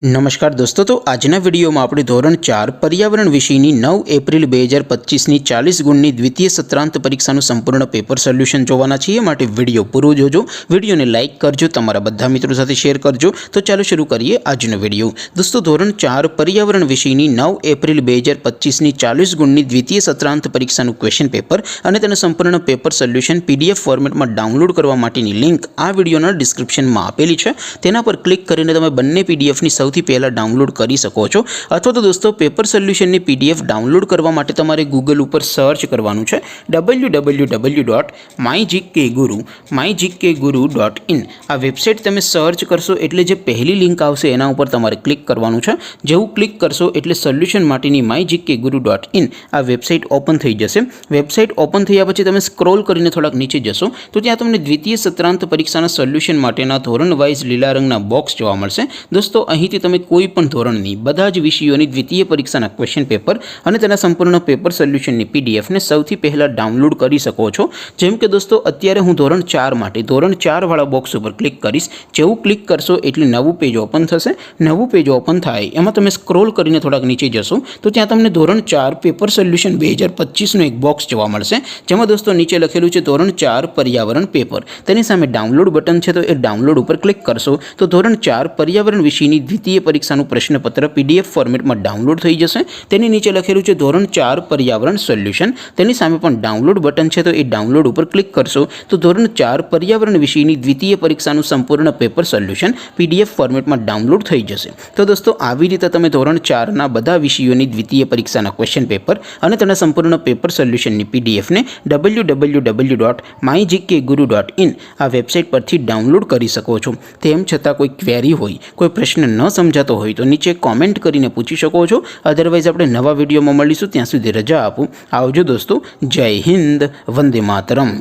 नमस्कार दोस्तों, तो आजना वीडियो में આપણે ધોરણ 4 પર્યાવરણ વિષયની 9 એપ્રિલ 2025ની 40 ગુણની દ્વિતીય સત્રાંત પરીક્ષાનું સંપૂર્ણ પેપર સોલ્યુશન જોવાના છીએ। માટે વિડિયો પૂરો જોજો, વિડિયોને લાઈક કરજો, તમારા બધા મિત્રો સાથે શેર કરજો। તો ચાલો શરૂ કરીએ આજનો વિડિયો। દોસ્તો, ધોરણ 4 પર્યાવરણ વિષયની 9 એપ્રિલ 2025ની 40 ગુણની દ્વિતીય સત્રાંત પરીક્ષાનું ક્વેશ્ચન પેપર અને તેનું સંપૂર્ણ પેપર સોલ્યુશન પીડીએફ ફોર્મેટમાં ડાઉનલોડ કરવા માટેની લિંક આ વિડિયોના ડિસ્ક્રિપ્શનમાં આપેલી છે। તેના પર ક્લિક કરીને તમે બંને પીડીએફની સૌથી પહેલા ડાઉનલોડ કરી શકો છો। અથવા તો દોસ્તો, પેપર સોલ્યુશનની પીડીએફ ડાઉનલોડ કરવા માટે તમારે ગૂગલ ઉપર સર્ચ કરવાનું છે www.mygkguru.in। આ વેબસાઇટ તમે સર્ચ કરશો એટલે જે પહેલી લિંક આવશે એના ઉપર તમારે ક્લિક કરવાનું છે। જેવું ક્લિક કરશો એટલે સોલ્યુશન માટેની mygkguru.in આ વેબસાઇટ ઓપન થઈ જશે। વેબસાઇટ ઓપન થયા પછી તમે સ્ક્રોલ કરીને થોડાક નીચે જશો તો ત્યાં તમને દ્વિતીય સત્રાંત પરીક્ષાના સોલ્યુશન માટેના ધોરણ વાઇઝ લીલા રંગના બોક્સ જોવા મળશે। દોસ્તો, અહીંથી તમે કોઈપણ ધોરણની બધા જ વિષયોની દ્વિતીય પરીક્ષાના ક્વેશ્ચન પેપર અને તેના સંપૂર્ણ પેપર સોલ્યુશનની પીડીએફને સૌથી પહેલાં ડાઉનલોડ કરી શકો છો। જેમ કે દોસ્તો, અત્યારે હું ધોરણ 4 માટે ધોરણ 4 વાળા બોક્સ ઉપર ક્લિક કરીશ। જેવું ક્લિક કરશો એટલે નવું પેજ ઓપન થશે। નવું પેજ ઓપન થાય એમાં તમે સ્ક્રોલ કરીને થોડાક નીચે જશો તો ત્યાં તમને ધોરણ 4 પેપર સોલ્યુશન 2025નું એક બોક્સ જોવા મળશે। જેમાં દોસ્તો નીચે લખેલું છે ધોરણ 4 પર્યાવરણ પેપર। તેની સામે ડાઉનલોડ બટન છે, તો એ ડાઉનલોડ ઉપર ક્લિક કરશો તો ધોરણ 4 પર્યાવરણ વિષયની દ્વિતીય પરીક્ષાનું પ્રશ્નપત્ર પીડીએફ ફોર્મેટમાં ડાઉનલોડ થઈ જશે। તેની નીચે લખેલું છે ધોરણ 4 પર્યાવરણ સોલ્યુશન। તેની સામે પણ ડાઉનલોડ બટન છે, તો એ ડાઉનલોડ ઉપર ક્લિક કરશો તો ધોરણ 4 પર્યાવરણ વિષયની દ્વિતીય પરીક્ષાનું સંપૂર્ણ પેપર સોલ્યુશન પીડીએફ ફોર્મેટમાં ડાઉનલોડ થઈ જશે। તો દોસ્તો, આવી રીતે તમે ધોરણ 4ના બધા વિષયોની દ્વિતીય પરીક્ષાના ક્વેશ્ચન પેપર અને તેના સંપૂર્ણ પેપર સોલ્યુશનની પીડીએફને www.mygkguru.in આ વેબસાઇટ પરથી ડાઉનલોડ કરી શકો છો। તેમ છતાં કોઈ ક્વેરી હોય, કોઈ પ્રશ્ન ન સમજાતો હોય તો નીચે કોમેન્ટ કરીને પૂછી શકો છો। અધરવાઇઝ આપણે નવા વિડીયોમાં મળીશું, ત્યાં સુધી રજા આપો। આવજો દોસ્તો, જય હિન્દ, વંદે માતરમ।